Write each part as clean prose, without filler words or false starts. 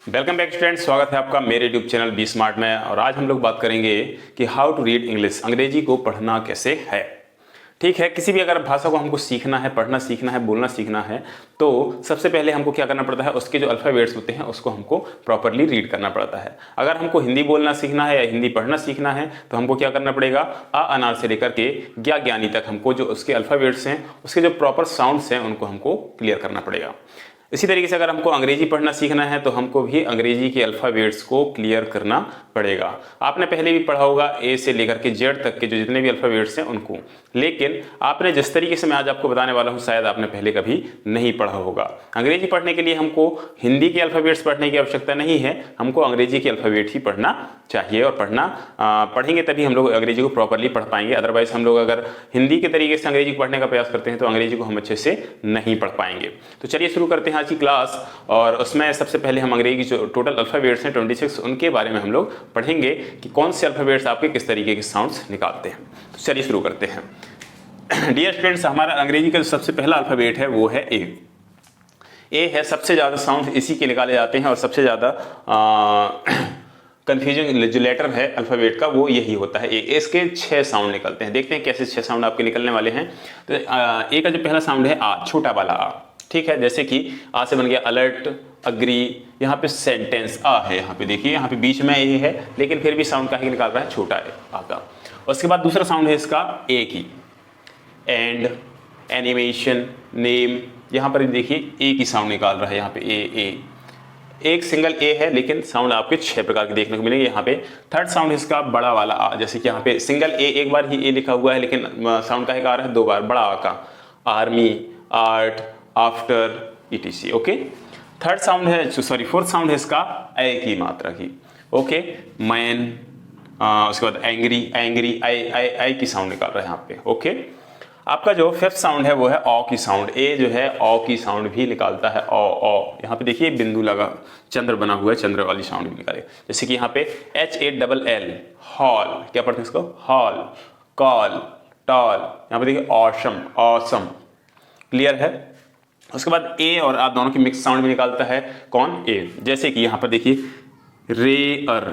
Welcome back students, स्वागत है आपका मेरे यूट्यूब चैनल बी स्मार्ट में। और आज हम लोग बात करेंगे कि हाउ टू रीड इंग्लिश, अंग्रेजी को पढ़ना कैसे है। ठीक है, किसी भी अगर भाषा को हमको सीखना है, पढ़ना सीखना है, बोलना सीखना है तो सबसे पहले हमको क्या करना पड़ता है, उसके जो अल्फ़ाबेट्स होते हैं उसको हमको प्रॉपरली रीड करना पड़ता है। अगर हमको हिंदी बोलना सीखना है या हिंदी पढ़ना सीखना है तो हमको क्या करना पड़ेगा, अ अनार से लेकर के ज्ञानी तक हमको जो उसके अल्फ़ाबेट्स हैं, उसके जो प्रॉपर साउंड्स हैं उनको हमको क्लियर करना पड़ेगा। इसी तरीके से अगर हमको अंग्रेजी पढ़ना सीखना है तो हमको भी अंग्रेजी के अल्फ़ाबेट्स को क्लियर करना पड़ेगा। आपने पहले भी पढ़ा होगा ए से लेकर के जेड तक के जो जितने भी अल्फ़ाबेट्स हैं उनको, लेकिन आपने जिस तरीके से मैं आज आपको बताने वाला हूँ शायद आपने पहले कभी नहीं पढ़ा होगा। अंग्रेजी पढ़ने के लिए हमको हिंदी के अल्फ़ाबेट्स पढ़ने की आवश्यकता नहीं है, हमको अंग्रेजी के अल्फ़ाबेट ही पढ़ना चाहिए और पढ़ेंगे तभी हम लोग अंग्रेजी को प्रॉपरली पढ़ पाएंगे। अदरवाइज हम लोग अगर हिंदी के तरीके से अंग्रेजी को पढ़ने का प्रयास करते हैं तो अंग्रेजी को हम अच्छे से नहीं पढ़ पाएंगे। तो चलिए शुरू करते हैं आज की क्लास। और उसमें सबसे पहले हम अंग्रेजी की जो टोटल अल्फ़ाबेट्स हैं 26, उनके बारे में हम लोग पढ़ेंगे कि कौन से अल्फ़ाबेट्स आपके किस तरीके के साउंड्स निकालते हैं। तो चलिए शुरू करते हैं। डियर स्टूडेंट्स, हमारा अंग्रेजी का जो सबसे पहला अल्फ़ाबेट है वो है ए है। सबसे ज़्यादा साउंड इसी के निकाले जाते हैं और सबसे ज़्यादा कन्फ्यूजन जो लेटर है अल्फ़ाबेट का वो यही होता है। इसके 6 साउंड निकलते हैं। देखते हैं कैसे 6 साउंड आपके निकलने वाले हैं। तो ए का जो पहला साउंड है आ, छोटा वाला आ। ठीक है, जैसे कि आ से बन गया अलर्ट, अग्री। यहाँ पे सेंटेंस आ है, यहाँ पे देखिए, यहाँ पे बीच में ए है लेकिन फिर भी साउंड काहे निकाल रहा है, छोटा है आ का। उसके बाद दूसरा साउंड है इसका ए की, एंड, एनिमेशन, नेम। यहाँ पर देखिए ए की साउंड निकाल रहा है, यहाँ पे ए एक सिंगल ए है लेकिन साउंड आपके 6 प्रकार के देखने को मिलेंगे। यहाँ पे थर्ड साउंड इसका बड़ा वाला आ, जैसे कि यहाँ पे सिंगल ए, एक बार ही ए लिखा हुआ है लेकिन साउंड काहे का आ रहा है, 2 बार, बड़ा आ का। Army, art, after, etc. Okay, third sound है, सॉरी फोर्थ साउंड है इसका ए की मात्रा की। ओके, मैन, उसके बाद एंग्री, एंग्री, आई की साउंड निकाल रहा है यहाँ पे। ओके, आपका जो फिफ्थ साउंड है वो है ऑ की साउंड। ए जो है ऑ की साउंड भी निकालता है, ऑ। यहाँ पे देखिए बिंदु लगा, चंद्र बना हुआ है, चंद्र वाली साउंड भी निकाले। जैसे कि यहाँ पे HALL, हॉल, क्या पढ़ते हैं इसको, हॉल, कॉल, टॉल। यहाँ पे देखिए ऑसम, ऑसम। क्लियर है। उसके बाद ए और आ दोनों की मिक्स साउंड भी निकालता है कौन, ए। जैसे कि यहाँ पर देखिए रेयर,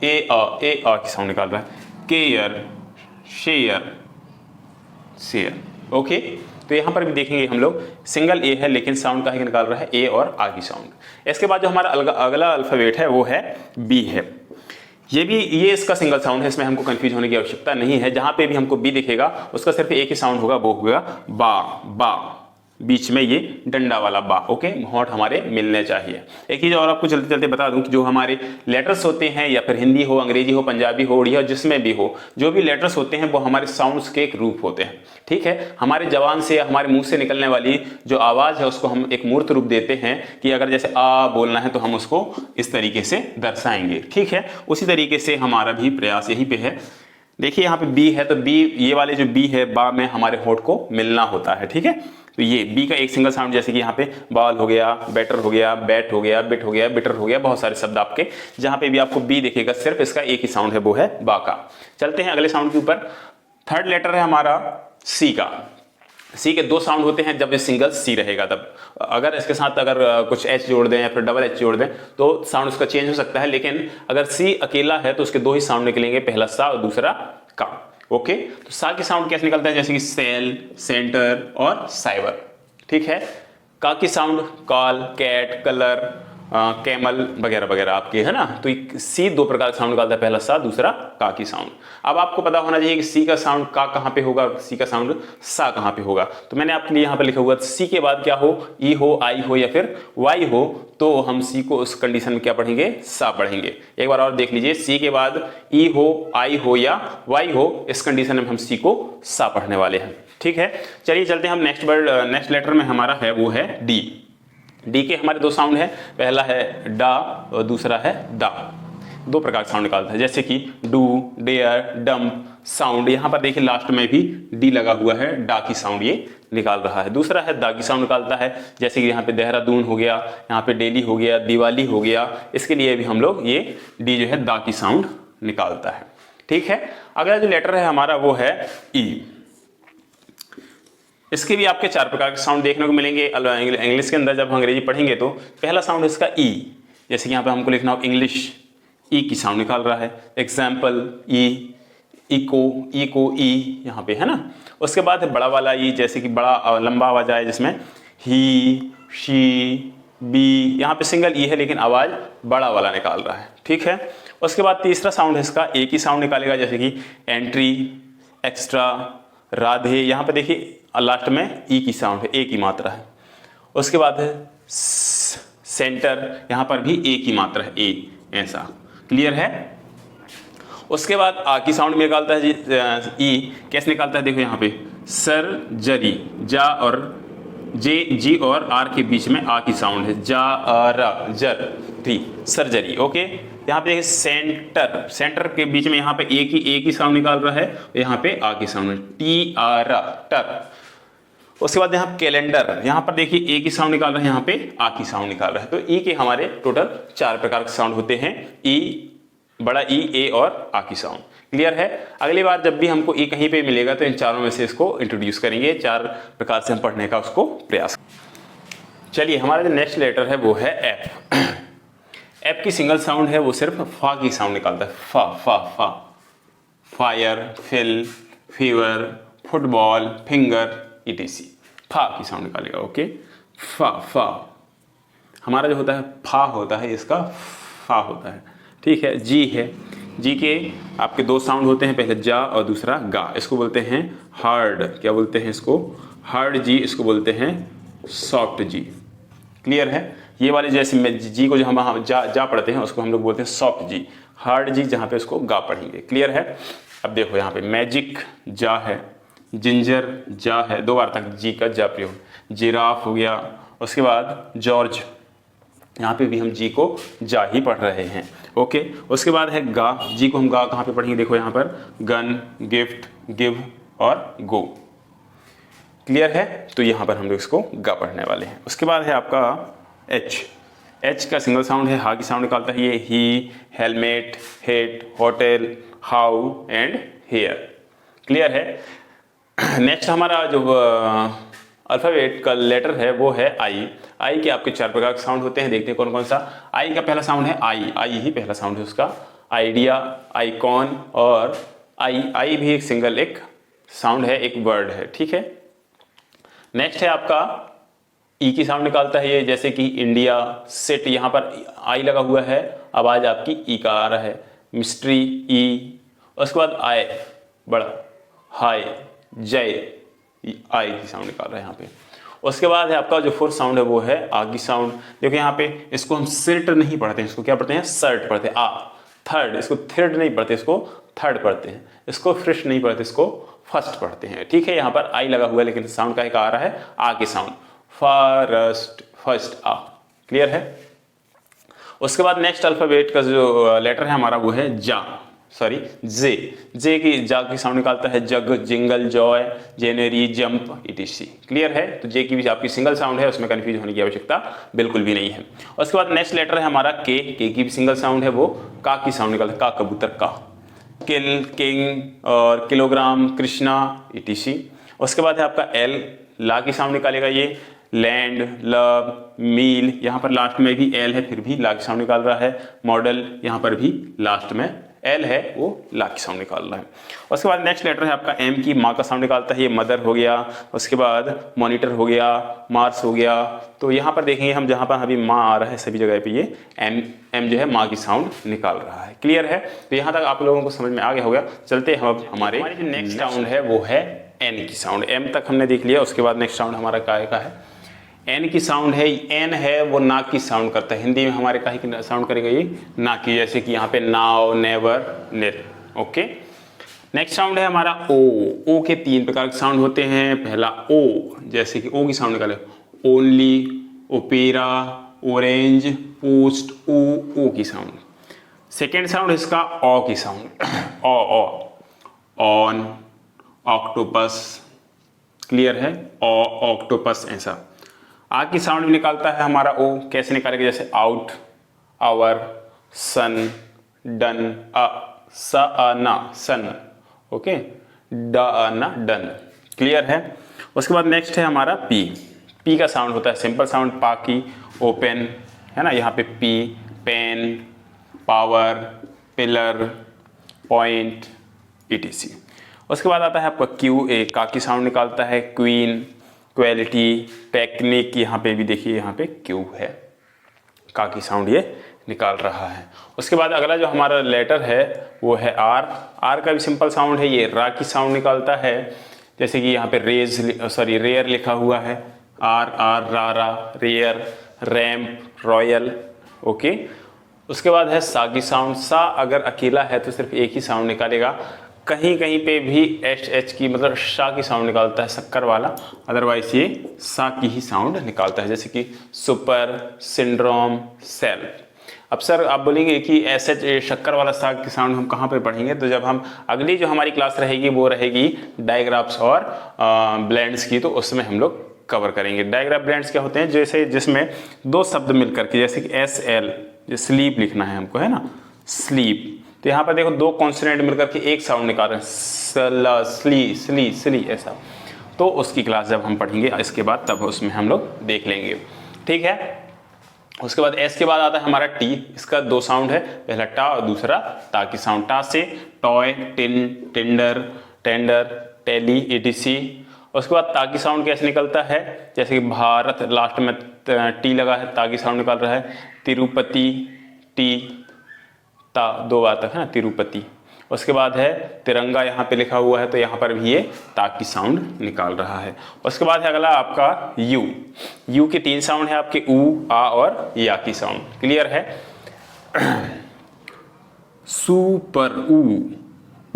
ए की साउंड निकाल रहा है, केयर, शेयर, शेयर। ओके, तो यहाँ पर भी देखेंगे हम लोग सिंगल ए है लेकिन साउंड का ही निकाल रहा है, ए और आ की साउंड। इसके बाद जो हमारा अगला अल्फ़ाबेट है वो है बी है। ये इसका सिंगल साउंड है, इसमें हमको कंफ्यूज होने की आवश्यकता नहीं है। जहाँ पे भी हमको बी दिखेगा उसका सिर्फ एक ही साउंड होगा, वो होगा बा, बा, बीच में ये डंडा वाला बा। ओके, होंठ हमारे मिलने चाहिए। एक चीज़ और आपको चलते चलते बता दूं कि जो हमारे लेटर्स होते हैं, या फिर हिंदी हो, अंग्रेजी हो, पंजाबी हो, उड़िया, जिसमें भी हो, जो भी लेटर्स होते हैं वो हमारे साउंड्स के एक रूप होते हैं। ठीक है, हमारे जबान से, हमारे मुंह से निकलने वाली जो आवाज़ है उसको हम एक मूर्त रूप देते हैं कि अगर जैसे आ बोलना है तो हम उसको इस तरीके से दर्शाएंगे। ठीक है, उसी तरीके से हमारा भी प्रयास यहीं पर है। देखिए यहाँ पे बी है तो बी, ये वाले जो बी है, बा में हमारे होंठ को मिलना होता है। ठीक है, तो ये बी का एक सिंगल साउंड, जैसे कि यहाँ पे बॉल हो गया, बैटर हो गया, बैट हो गया, बिट हो गया, बिटर हो गया, बहुत सारे शब्द आपके जहाँ पे भी आपको बी दिखेगा सिर्फ इसका एक ही साउंड है, वो है बा का। चलते हैं अगले साउंड के ऊपर। थर्ड लेटर है हमारा सी का। सी के 2 साउंड होते हैं जब ये सिंगल सी रहेगा तब। अगर इसके साथ अगर कुछ एच जोड़ दें या फिर डबल एच जोड़ दें तो साउंड उसका चेंज हो सकता है, लेकिन अगर सी अकेला है तो उसके 2 ही साउंड निकलेंगे, पहला सा और दूसरा का। ओके, तो सा की साउंड कैसे निकलता है, जैसे कि सेल, सेंटर और साइबर। ठीक है, का की sound call, cat, colour, camel वगैरह वगैरह आपके, है ना। तो सी 2 प्रकार का साउंड निकालता है, पहला सा, दूसरा का की साउंड। अब आपको पता होना चाहिए कि सी का साउंड का कहाँ पे होगा और सी का साउंड सा कहाँ पे होगा। तो मैंने आपके लिए यहाँ पे लिखा हुआ सी के बाद क्या हो, ई हो, आई हो या फिर वाई हो, तो हम सी को उस कंडीशन में क्या पढ़ेंगे, सा पढ़ेंगे। एक बार और देख लीजिए, सी के बाद ई हो, आई हो या वाई हो, इस कंडीशन में हम सी को सा पढ़ने वाले हैं। ठीक है, चलिए चलते हैं हम नेक्स्ट वर्ड, नेक्स्ट लेटर में हमारा है वो है डी। डी के हमारे 2 साउंड है, पहला है डा और दूसरा है दा। 2 प्रकार का साउंड निकालता है, जैसे कि डू, डेयर, डम्प, साउंड। यहाँ पर देखिए लास्ट में भी डी लगा हुआ है, डा की साउंड ये निकाल रहा है। दूसरा है दा की साउंड निकालता है, जैसे कि यहाँ पे देहरादून हो गया, यहाँ पे डेली हो गया, दिवाली हो गया, इसके लिए भी हम लोग ये डी जो है दा की साउंड निकालता है। ठीक है, अगला जो लेटर है हमारा वो है ई। इसके भी आपके 4 प्रकार के साउंड देखने को मिलेंगे इंग्लिश के अंदर। जब अंग्रेजी पढ़ेंगे तो पहला साउंड इसका ई, जैसे कि यहाँ पे हमको लिखना हो इंग्लिश, ई की साउंड निकाल रहा है। एग्जाम्पल ई, इको ई यहाँ पे है ना। उसके बाद है बड़ा वाला ई, जैसे कि बड़ा लंबा आवाज आए जिसमें ही, शी, बी, यहाँ पे सिंगल ई है लेकिन आवाज बड़ा वाला निकाल रहा है, ठीक है। उसके बाद तीसरा साउंड है इसका ए की साउंड निकालेगा, जैसे कि एंट्री, एक्स्ट्रा, राधे, यहाँ पे देखिए लास्ट में ई की साउंड है, ए की मात्रा है। उसके बाद है सेंटर, यहाँ पर भी ए की मात्रा है, ए, ऐसा, क्लियर है। उसके बाद आ की साउंड निकालता है ई, कैसे निकालता है देखो यहाँ पे, सर्जरी, जा और जे, जी और आर के बीच में आ की साउंड है, जा आर जर टी, सर्जरी, ओके। यहाँ पे सेंटर, सेंटर के बीच में यहाँ पे ए की साउंड निकाल रहा है, यहाँ पे आ की साउंड है, टी आर टर। उसके बाद यहाँ कैलेंडर, यहाँ पर देखिए ए की साउंड निकाल रहा है, यहाँ पे आ की साउंड निकाल रहा है। तो ई के हमारे टोटल 4 प्रकार के साउंड होते हैं, ई, बड़ा ई, ए और आ की साउंड, क्लियर है। अगली बार जब भी हमको ई कहीं पे मिलेगा तो इन चारों में से इसको इंट्रोड्यूस करेंगे, 4 प्रकार से हम पढ़ने का उसको प्रयास। चलिए हमारा जो नेक्स्ट लेटर है वो है एफ। एफ की सिंगल साउंड है, वो सिर्फ फा की साउंड निकालता है, फा फा फा, fire, fill, fever, football, finger, etc, फा की साउंड निकालेगा, ओके। फा फा हमारा जो होता है फा होता है, इसका फा होता है, ठीक है। जी है, जी के आपके 2 साउंड होते हैं, पहले जा और दूसरा गा, इसको बोलते हैं हार्ड, क्या बोलते हैं इसको, हार्ड जी, इसको बोलते हैं सॉफ्ट जी, क्लियर है। ये वाले जैसे जी को जो हम जा पढ़ते हैं उसको हम लोग बोलते हैं सॉफ्ट जी, हार्ड जी जहाँ पे उसको गा पढ़ेंगे, क्लियर है। अब देखो यहाँ पे मैजिक जा है, जिंजर जा है, 2 बार तक जी का जा प्रयोग, जिराफ हो गया। उसके बाद जॉर्ज, यहाँ पे भी हम जी को जा ही पढ़ रहे हैं, ओके। उसके बाद है गा, जी को हम गा कहाँ पे पढ़ेंगे देखो यहाँ पर, गन, गिफ्ट, गिव और गो, क्लियर है। तो यहाँ पर हम लोग इसको गा पढ़ने वाले हैं। उसके बाद है आपका एच, एच का सिंगल साउंड है, हा की साउंड निकालता है ये, he, helmet, hate, hotel, how and hair, clear है। नेक्स्ट हमारा जो अल्फ़ाबेट का लेटर है वो है आई। आई के आपके 4 प्रकार के साउंड होते हैं, देखते हैं कौन कौन सा। आई का पहला साउंड है आई, आई ही पहला साउंड है उसका, आइडिया, आइकॉन और आई, आई भी एक सिंगल एक साउंड है, एक वर्ड है, ठीक है। नेक्स्ट है आपका ई की साउंड निकालता है ये, जैसे कि इंडिया, सिट, यहाँ पर आई लगा हुआ है, आवाज आपकी ई का आ रहा है, मिस्ट्री, ई। उसके बाद आय, बड़ा, हाय, जय, आई की साउंड निकाल रहा है यहाँ पे। उसके बाद है आपका जो 4th साउंड है वो है आ की साउंड। देखो यहाँ पे इसको हम सिर्ट नहीं पढ़ते हैं, इसको क्या पढ़ते हैं, सर्ट पढ़ते हैं, आ, थर्ड, इसको थर्ड नहीं पढ़ते, इसको थर्ड पढ़ते हैं, इसको फर्स्ट नहीं पढ़ते, इसको फर्स्ट पढ़ते हैं, ठीक है। यहाँ पर आई लगा हुआ है लेकिन साउंड का एक आ रहा है आ की साउंड, फर्स्ट, फर्स्ट, आ, क्लियर है। उसके बाद नेक्स्ट अल्फाबेट का जो लेटर है हमारा वो है जा, सॉरी जे, जे की जा की साउंड निकालता है jug, jingle, joy, January, jump, etc, clear है। तो जे की भी आपकी सिंगल साउंड है, उसमें कंफ्यूज होने की आवश्यकता बिल्कुल भी नहीं है। उसके बाद नेक्स्ट लेटर है हमारा के की भी सिंगल साउंड है, वो का की साउंड निकालता है, का कबूतर, का, किल, किंग और किलोग्राम, कृष्णा, ईटीसी। उसके बाद है आपका एल, ला की साउंड निकालेगा ये, लैंड, लव, मील, यहाँ पर लास्ट में भी एल है फिर भी ला की साउंड निकाल रहा है, मॉडल, यहाँ पर भी लास्ट में एल है वो ला की साउंड निकाल रहा है। उसके बाद नेक्स्ट लेटर है आपका एम की, माँ का साउंड निकालता है ये, मदर हो गया। उसके बाद मॉनिटर हो गया, मार्स हो गया। तो यहाँ पर देखेंगे हम जहाँ पर अभी माँ आ रहा है सभी जगह पे ये एम जो है माँ की साउंड निकाल रहा है, क्लियर है। तो यहाँ तक आप लोगों को समझ में आ गया होगा। चलते हैं अब हमारे जो नेक्स्ट साउंड है वो है एन की साउंड। एम तक हमने देख लिया, उसके बाद नेक्स्ट साउंड हमारा काय का है, एन की साउंड है। एन है वो नाक की साउंड करता है, हिंदी में हमारे काहे की साउंड करेगा ये, नाक की, जैसे कि यहाँ पे नाव, नेवर, निर, ओके। नेक्स्ट साउंड है हमारा ओ। ओ के 3 प्रकार के साउंड होते हैं। पहला ओ, जैसे कि ओ की साउंड निकाले, only, opera, orange, post, O की साउंड। सेकेंड साउंड इसका ओ की sound, O, on, octopus, clear है, ऑक्टोपस, ऐसा। आ की साउंड भी निकालता है हमारा ओ, कैसे निकालेगा, जैसे आउट, आवर, सन, डन, स, ना, सन, ओके, ड, ना, डन, क्लियर है। उसके बाद नेक्स्ट है हमारा पी। पी का साउंड होता है सिंपल साउंड, पाकी, ओपन, है ना, यहाँ पे P, pen, power, pillar, point, etc। उसके बाद आता है आपका क्यू, एक का की साउंड निकालता है, क्वीन, क्वालिटी, टेक्निक, यहाँ पे भी देखिए यहाँ पे क्यू है, का की साउंड ये निकाल रहा है। उसके बाद अगला जो हमारा लेटर है वो है आर। आर का भी सिंपल साउंड है, ये रा की साउंड निकालता है। जैसे कि यहाँ पे रेयर लिखा हुआ है, आर आर रा रा, रेयर, रैम्प, रॉयल, ओके। उसके बाद है सा की साउंड। सा अगर अकेला है तो सिर्फ एक ही साउंड निकालेगा, कहीं कहीं पे भी एच एच की मतलब शा की साउंड निकालता है शक्कर वाला, अदरवाइज ये सा की ही साउंड निकालता है। जैसे कि सुपर, सिंड्रोम, सेल्फ। अब सर आप बोलेंगे कि एस एच शक्कर वाला सा की साउंड हम कहाँ पे पढ़ेंगे, तो जब हम अगली जो हमारी क्लास रहेगी वो रहेगी डायग्राफ्स और ब्लेंड्स की, तो उसमें हम लोग कवर करेंगे। डायग्राफ ब्लेंड्स क्या होते हैं, जैसे जिसमें दो शब्द मिलकर के, जैसे कि एस एल, जो स्लीप लिखना है हमको, है ना, स्लीप, तो यहाँ पर देखो दो कॉन्सोनेंट मिलकर के एक साउंड निकाल रहे हैं, सला, स्ली, स्ली, स्ली, ऐसा। तो उसकी क्लास जब हम पढ़ेंगे इसके बाद, तब उसमें हम लोग देख लेंगे, ठीक है। उसके बाद एस के बाद आता है हमारा टी। इसका दो साउंड है, पहला टा और दूसरा ता की साउंड। टा से toy, tin, tender, tender, tele, etc। उसके बाद ता की साउंड कैसे निकलता है, जैसे कि भारत, लास्ट में टी लगा है, ता की साउंड निकाल रहा है। तिरुपति, टी ता, दो बार तक है ना, तिरुपति। उसके बाद है तिरंगा, यहाँ पे लिखा हुआ है, तो यहाँ पर भी ये ता की साउंड निकाल रहा है। उसके बाद है अगला आपका यू। यू के तीन साउंड है आपके, ऊ, आ और या की साउंड, क्लियर है। सुपर, ऊ,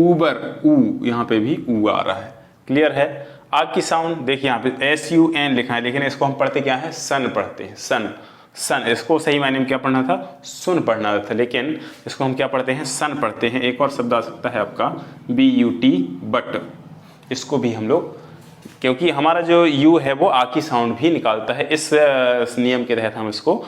ऊबर, ऊ, यहाँ पे भी ऊ आ रहा है, क्लियर है। आ की साउंड देखिए यहाँ पे SUN लिखा है, लेकिन इसको हम पढ़ते क्या है, सन पढ़ते हैं, सन, सन। इसको सही मायने में क्या पढ़ना था, सुन पढ़ना था, लेकिन इसको हम क्या पढ़ते हैं, सन पढ़ते हैं। एक और शब्द आ सकता है आपका BUT, बट। इसको भी हम लोग, क्योंकि हमारा जो यू है वो आ की साउंड भी निकालता है, इस नियम के तहत हम इसको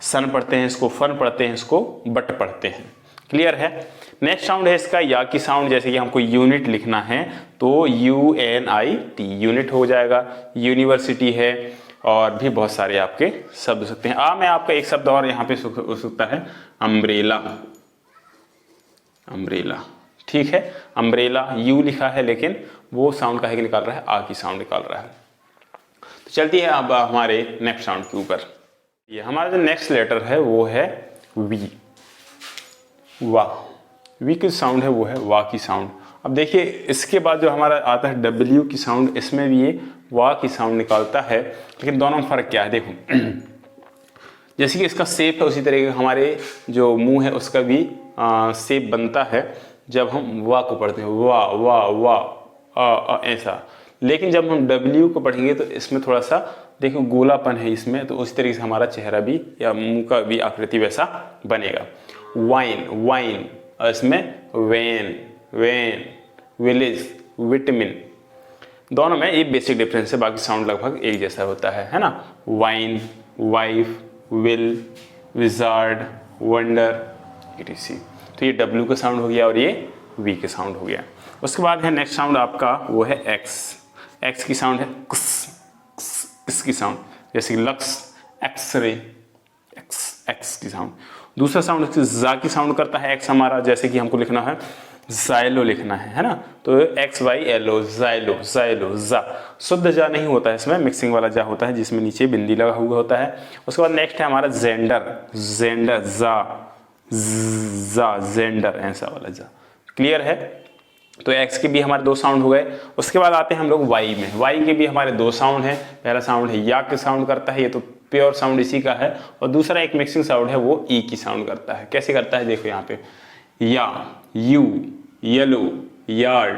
सन पढ़ते हैं, इसको फन पढ़ते हैं, इसको बट पढ़ते हैं, क्लियर है। नेक्स्ट साउंड है इसका या की साउंड। जैसे कि हमको यूनिट लिखना है तो UNIT, यूनिट हो जाएगा। यूनिवर्सिटी है, और भी बहुत सारे आपके शब्द हो सकते हैं। आ में आपका एक शब्द और यहाँ पे हो सकता है, अम्ब्रेला, अम्ब्रेला, ठीक है। अम्ब्रेला यू लिखा है, लेकिन वो साउंड का है कि निकाल रहा है, आ की साउंड निकाल रहा है। तो चलती है अब हमारे नेक्स्ट साउंड के ऊपर। ये हमारा जो नेक्स्ट लेटर है वो है वी, वाह। वी की साउंड है वो है वाह की साउंड। अब देखिए इसके बाद जो हमारा आता है डब्ल्यू की साउंड, इसमें भी ये वाह की साउंड निकालता है, लेकिन दोनों में फ़र्क क्या है देखो। जैसे कि इसका शेप है, उसी तरीके का हमारे जो मुंह है उसका भी शेप बनता है जब हम वाह को पढ़ते हैं, वाह वाह वाह, ऐसा। लेकिन जब हम डब्ल्यू को पढ़ेंगे तो इसमें थोड़ा सा देखो गोलापन है इसमें, तो उसी तरीके से हमारा चेहरा भी या मुंह का भी आकृति वैसा बनेगा। वाइन, वाइन, और इसमें वैन, वैन, विलेज, विटामिन, दोनों में ये बेसिक डिफरेंस है, बाकी साउंड लगभग एक जैसा होता है ना। Wine, wife, will, wizard, wonder, etc। तो ये डब्ल्यू का साउंड हो गया और ये वी का साउंड हो गया। उसके बाद है नेक्स्ट साउंड आपका वो है एक्स। एक्स की साउंड है क्स, इसकी साउंड, जैसे कि लक्स, एक्सरे, एक्स, एक्स की साउंड। दूसरा साउंड जा की साउंड करता है एक्स हमारा, जैसे कि हमको लिखना है जाइलो लिखना है ना, तो XYLO, जाइलो, जाइलो, जा। शुद्ध जा नहीं होता है इसमें, मिक्सिंग वाला जा होता है जिसमें नीचे बिंदी लगा हुआ होता है। उसके बाद नेक्स्ट है हमारा जेंडर, जेंडर, जा, जा, जेंडर, ऐसा वाला जा, क्लियर है। तो एक्स के भी हमारे दो साउंड हो गए। उसके बाद आते हैं हम लोग वाई में। वाई के भी हमारे दो साउंड हैं। पहला साउंड है या के साउंड करता है, ये तो प्योर साउंड इसी का है, और दूसरा एक मिक्सिंग साउंड है वो ई की साउंड करता है। कैसे करता है देखो यहाँ पे, या, यू, येलो, यार्ड,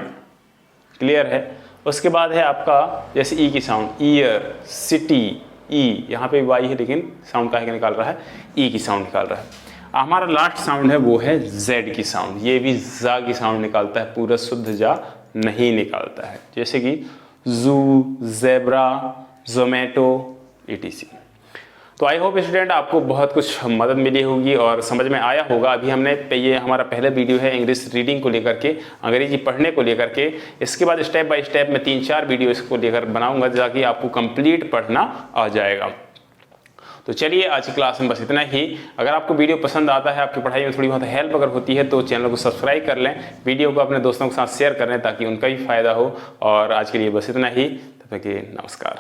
क्लियर है। उसके बाद है आपका जैसे ई की साउंड, ईयर, सिटी, ई, यहाँ पे वाई है लेकिन साउंड का निकाल रहा है, ई की साउंड निकाल रहा है। हमारा लास्ट साउंड है वो है जेड की साउंड। ये भी जा की साउंड निकालता है, पूरा शुद्ध जा नहीं निकालता है, जैसे कि जू, जेब्रा, जोमेटो, etc। तो आई होप स्टूडेंट आपको बहुत कुछ मदद मिली होगी और समझ में आया होगा। अभी हमने ये हमारा पहला वीडियो है इंग्लिश रीडिंग को लेकर के, अंग्रेजी पढ़ने को लेकर के। इसके बाद स्टेप बाय स्टेप मैं 3-4 वीडियो इसको लेकर बनाऊंगा ताकि आपको कंप्लीट पढ़ना आ जाएगा। तो चलिए आज की क्लास में बस इतना ही। अगर आपको वीडियो पसंद आता है, आपकी पढ़ाई में थोड़ी बहुत हेल्प अगर होती है तो चैनल को सब्सक्राइब कर लें, वीडियो को अपने दोस्तों के साथ शेयर कर लें ताकि उनका भी फायदा हो। और आज के लिए बस इतना ही, तब तक के लिए नमस्कार।